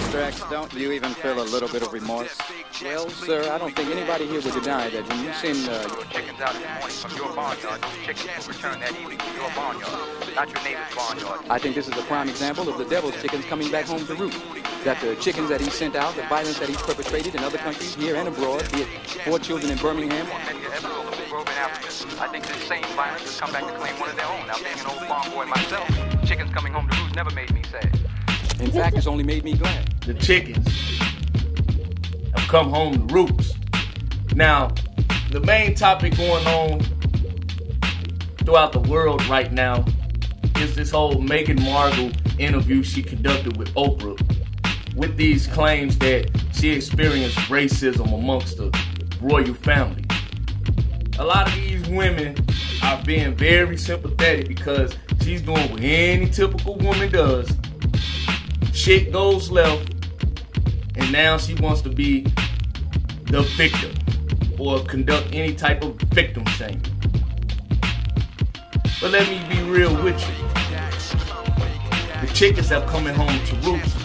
Mr. X, don't you even feel a little bit of remorse? Well, sir, I don't think anybody here would deny that when you send your chickens out in the morning from your barnyard, those chickens will return that evening to your barnyard, not your neighbor's barnyard. I think this is a prime example of the devil's chickens coming back home to roost. That the chickens that he sent out, the violence that he's perpetrated in other countries, here and abroad, be it 4 children in Birmingham. I think this same violence has come back to claim one of their own. Now, being an old farm boy myself, chickens coming home to roost never made me sad. In fact, it's only made me glad. The chickens have come home to roost. Now, the main topic going on throughout the world right now is this whole Meghan Markle interview she conducted with Oprah, with these claims that she experienced racism amongst the royal family. A lot of these women are being very sympathetic because she's doing what any typical woman does. Shit goes left, and now she wants to be the victim or conduct any type of victim shaming. But let me be real with you. The chickens have coming home to roost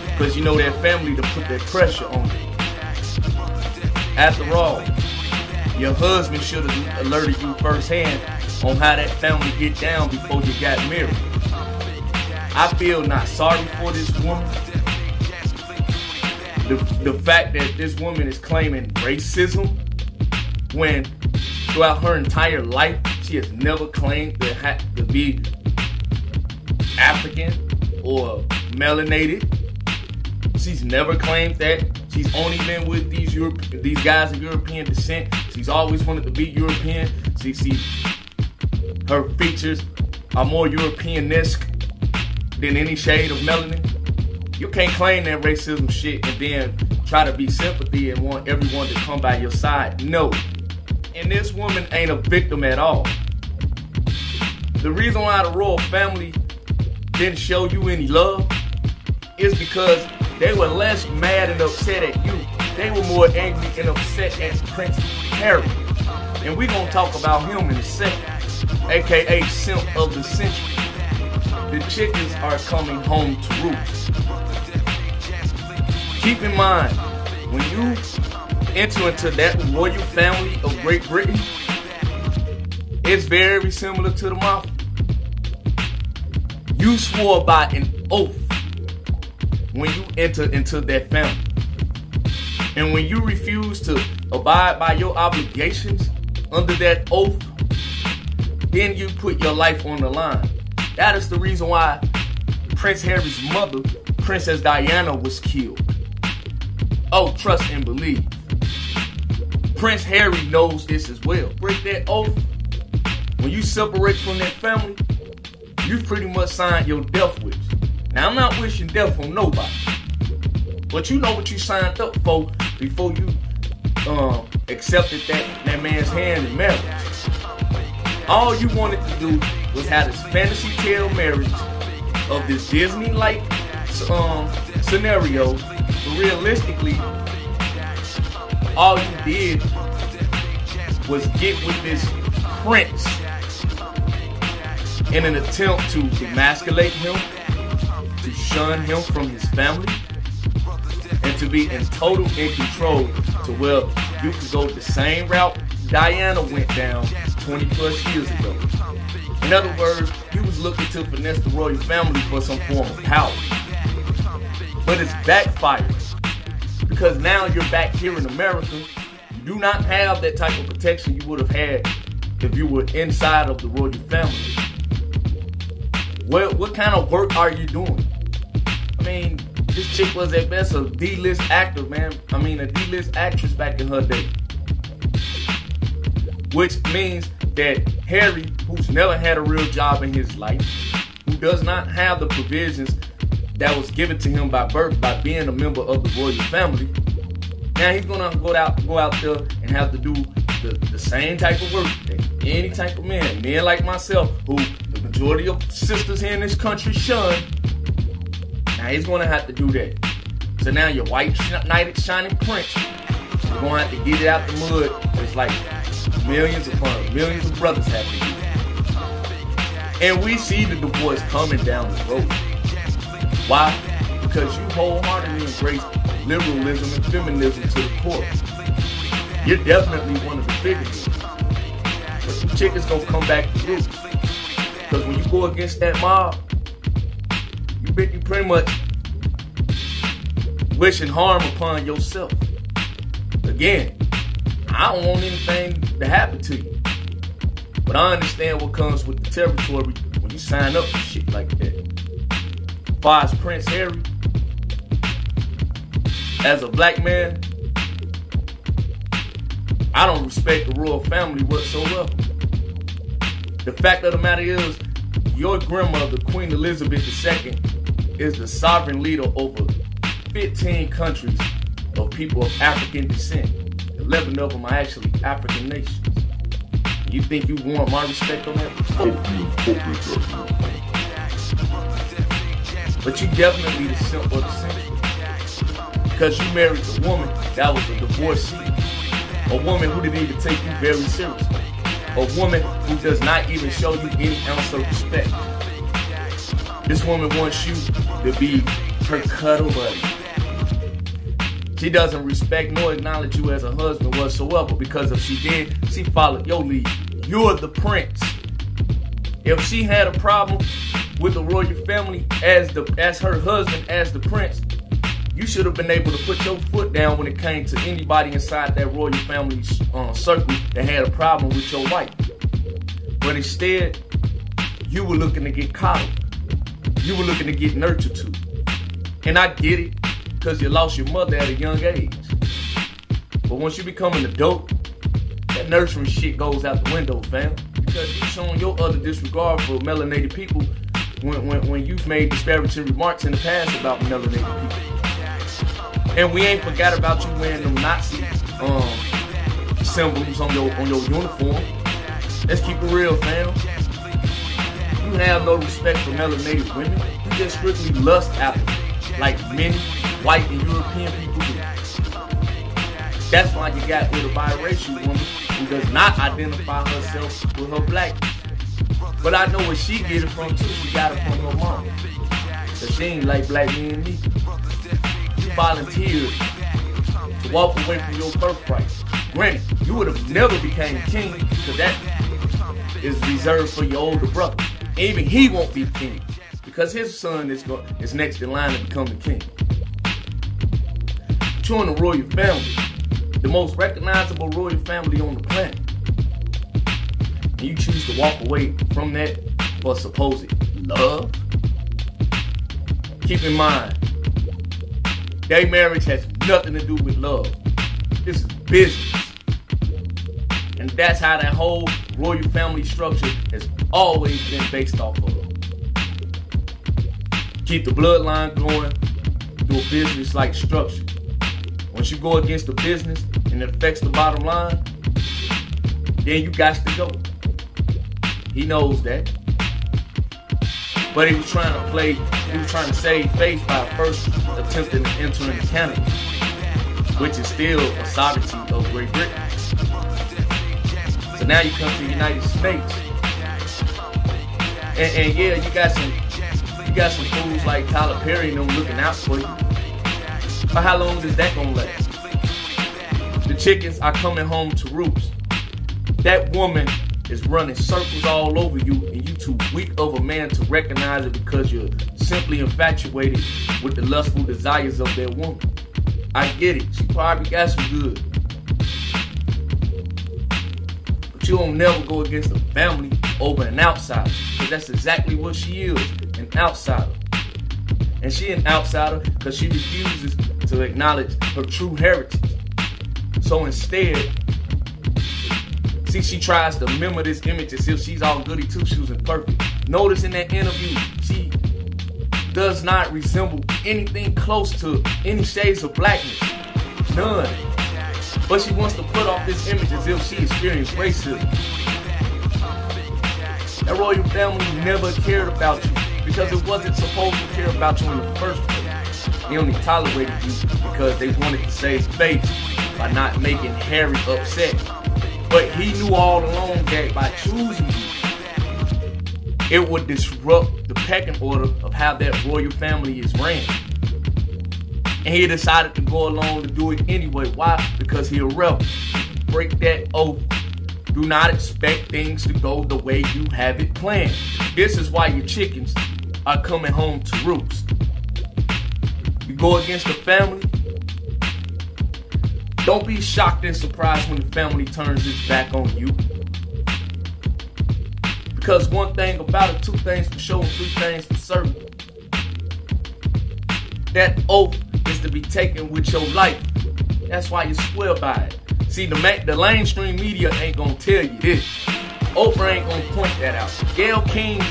because you know their family to put that pressure on you. After all, your husband should have alerted you firsthand on how that family get down before you got married. I feel not sorry for this woman. The fact that this woman is claiming racism when throughout her entire life she has never claimed to be African or melanated. She's never claimed that. She's only been with these guys of European descent. She's always wanted to be European. Her features are more European-esque than any shade of melanin. You can't claim that racism shit and then try to be sympathy and want everyone to come by your side. No. And this woman ain't a victim at all. The reason why the royal family didn't show you any love is because they were less mad and upset at you. They were more angry and upset at Prince Harry. And we're going to talk about him in a second, aka Simp of the Century. The chickens are coming home to roost. Keep in mind, when you enter into that royal family of Great Britain, it's very similar to the mafia. You swore by an oath when you enter into that family. And when you refuse to abide by your obligations under that oath, then you put your life on the line. That is the reason why Prince Harry's mother, Princess Diana, was killed. Oh, trust and believe. Prince Harry knows this as well. Break that oath. When you separate from that family, you pretty much signed your death wish. Now, I'm not wishing death on nobody, but you know what you signed up for before you accepted that man's hand in marriage. All you wanted to do was have this fantasy tale marriage of this Disney-like scenario, but realistically, all you did was get with this prince in an attempt to emasculate him, to shun him from his family, and to be in total in control to where you could go the same route Diana went down 20 plus years ago. In other words, he was looking to finesse the royal family for some form of power. But it's backfired, because now you're back here in America. You do not have that type of protection you would have had if you were inside of the royal family. What kind of work are you doing? I mean, this chick was at best a D-list actor, man. I mean, a D-list actress back in her day. Which means that Harry, who's never had a real job in his life, who does not have the provisions that was given to him by birth by being a member of the royal family, now he's gonna go out there and have to do the same type of work that any type of men like myself, who the majority of sisters here in this country shun. Now he's gonna have to do that. So now your white knighted shining prince, you're gonna have to get it out the mud. It's like millions upon millions of brothers have to do. And we see the divorce coming down the road. Why? because you wholeheartedly embrace liberalism and feminism to the core. You're definitely one of the biggest. But some chickens gonna come back to Roost. Because when you go against that mob, you pretty much wishing harm upon yourself. Again, I don't want anything to happen to you. But I understand what comes with the territory when you sign up for shit like that. As far as Prince Harry, as a black man, I don't respect the royal family whatsoever. The fact of the matter is, your grandmother, Queen Elizabeth II, is the sovereign leader over 15 countries of people of African descent. 11 of them are actually African nations. You think you want my respect on that? But you definitely the simp of the century. Because you married a woman that was a divorcee. A woman who didn't even take you very seriously. A woman who does not even show you any ounce of respect. This woman wants you to be her cuddle buddy. She doesn't respect nor acknowledge you as a husband whatsoever, because if she did, she followed your lead. You're the prince. If she had a problem with the royal family as her husband, as the prince, you should have been able to put your foot down when it came to anybody inside that royal family circle that had a problem with your wife. But instead, you were looking to get coddled. You were looking to get nurtured too. And I get it, because you lost your mother at a young age. But once you become an adult, that nurturing shit goes out the window, fam. Because you've shown your utter disregard for melanated people when you've made disparaging remarks in the past about melanated people. And we ain't forgot about you wearing them Nazi symbols on your uniform. Let's keep it real, fam. You have no respect for melanated women. You just strictly lust after them, like many white and European people do. That's why you got with a biracial woman who does not identify herself with her blackness. But I know where she get it from too. She got it from her mom. So she ain't like black men and me. You volunteered to walk away from your birthright. Granted, you would have never became king, because that is reserved for your older brother. Even he won't be king, because his son is next in line to become the king. You're in the royal family, the most recognizable royal family on the planet. And you choose to walk away from that for supposed love? Keep in mind, gay marriage has nothing to do with love. This is business. And that's how that whole royal family structure has always been based off of. Keep the bloodline going through a business-like structure. Once you go against the business and it affects the bottom line, then you got to go. He knows that. But he was trying to save face by first attempting to enter into Canada, which is still a sovereignty of Great Britain. So now you come to the United States. And yeah, you got some fools like Tyler Perry and them looking out for you. But how long is that gonna last? The chickens are coming home to roost. That woman is running circles all over you, and you too weak of a man to recognize it, because you're simply infatuated with the lustful desires of that woman. I get it. She probably got some good. But you don't never go against a family over an outsider, because that's exactly what she is, an outsider. And she an outsider because she refuses to acknowledge her true heritage. So instead, see, she tries to mimic this image as if she's all goody two-shoes and perfect. Notice in that interview, she does not resemble anything close to any shades of blackness. None. But she wants to put off this image as if she experienced racism. That royal family never cared about you, because it wasn't supposed to care about you in the first place. They only tolerated you because they wanted to save face by not making Harry upset. But he knew all along that by choosing you, it would disrupt the pecking order of how that royal family is ran. And he decided to go along to do it anyway. Why? Because he a rebel. Break that oath. Do not expect things to go the way you have it planned. This is why your chickens are coming home to roost. You go against the family. Don't be shocked and surprised when the family turns its back on you. Because one thing about it, two things for sure, and three things for certain. That oath is to be taken with your life. That's why you swear by it. See, the mainstream media ain't gonna tell you this. Oprah ain't gonna point that out. Gayle King,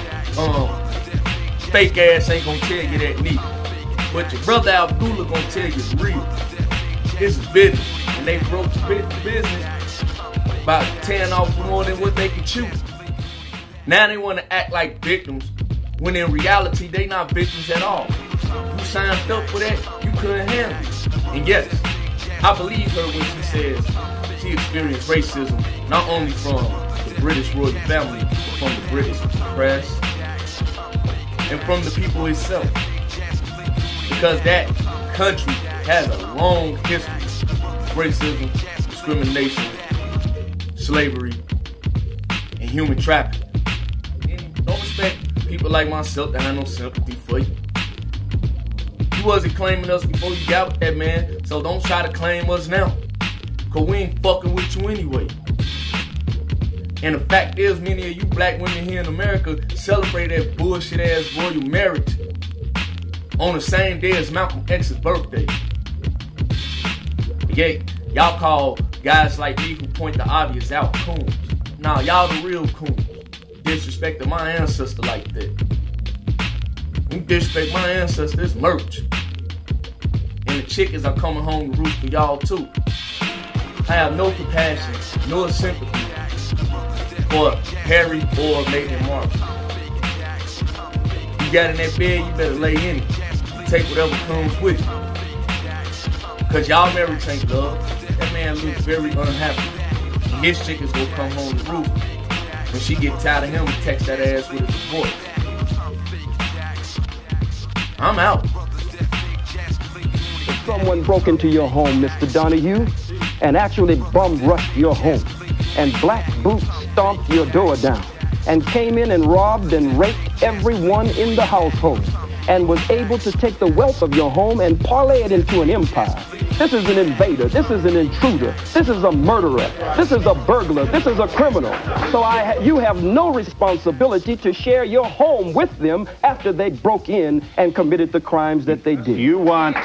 fake ass ain't gonna tell you that neither. But your brother Abdullah gonna tell you it's real. This is business. And they broke the business by tearing off more than what they could chew. Now they want to act like victims, when in reality, they not victims at all. You signed up for that, you couldn't handle it. And yes, I believe her when she says she experienced racism, not only from the British royal family, but from the British press, and from the people itself. Because that country has a long history of racism, discrimination, slavery, and human trafficking. Don't expect people like myself to have no sympathy for you. You wasn't claiming us before you got with that man, so don't try to claim us now. Cause we ain't fucking with you anyway. And the fact is, many of you black women here in America celebrate that bullshit ass royal marriage on the same day as Malcolm X's birthday. Yeah, y'all call guys like me who point the obvious out coons. Nah, y'all the real coons. Disrespecting my ancestor like that. You disrespect my ancestor, it's merch. And the chickens are coming home to roost for y'all too. I have no compassion, no sympathy for Harry or meganmarkle. You got in that bed, you better lay in it. Take whatever comes with you. Cause y'all married ain't love. That man looks very unhappy. And his chickens will come home to roost. When she get tired of him, text that ass with a divorce. I'm out. If someone broke into your home, Mr. Donahue, and actually bum-rushed your home, and black boots stomped your door down, and came in and robbed and raped everyone in the household, and was able to take the wealth of your home and parlay it into an empire. This is an invader. This is an intruder. This is a murderer. This is a burglar. This is a criminal. So you have no responsibility to share your home with them after they broke in and committed the crimes that they did. You want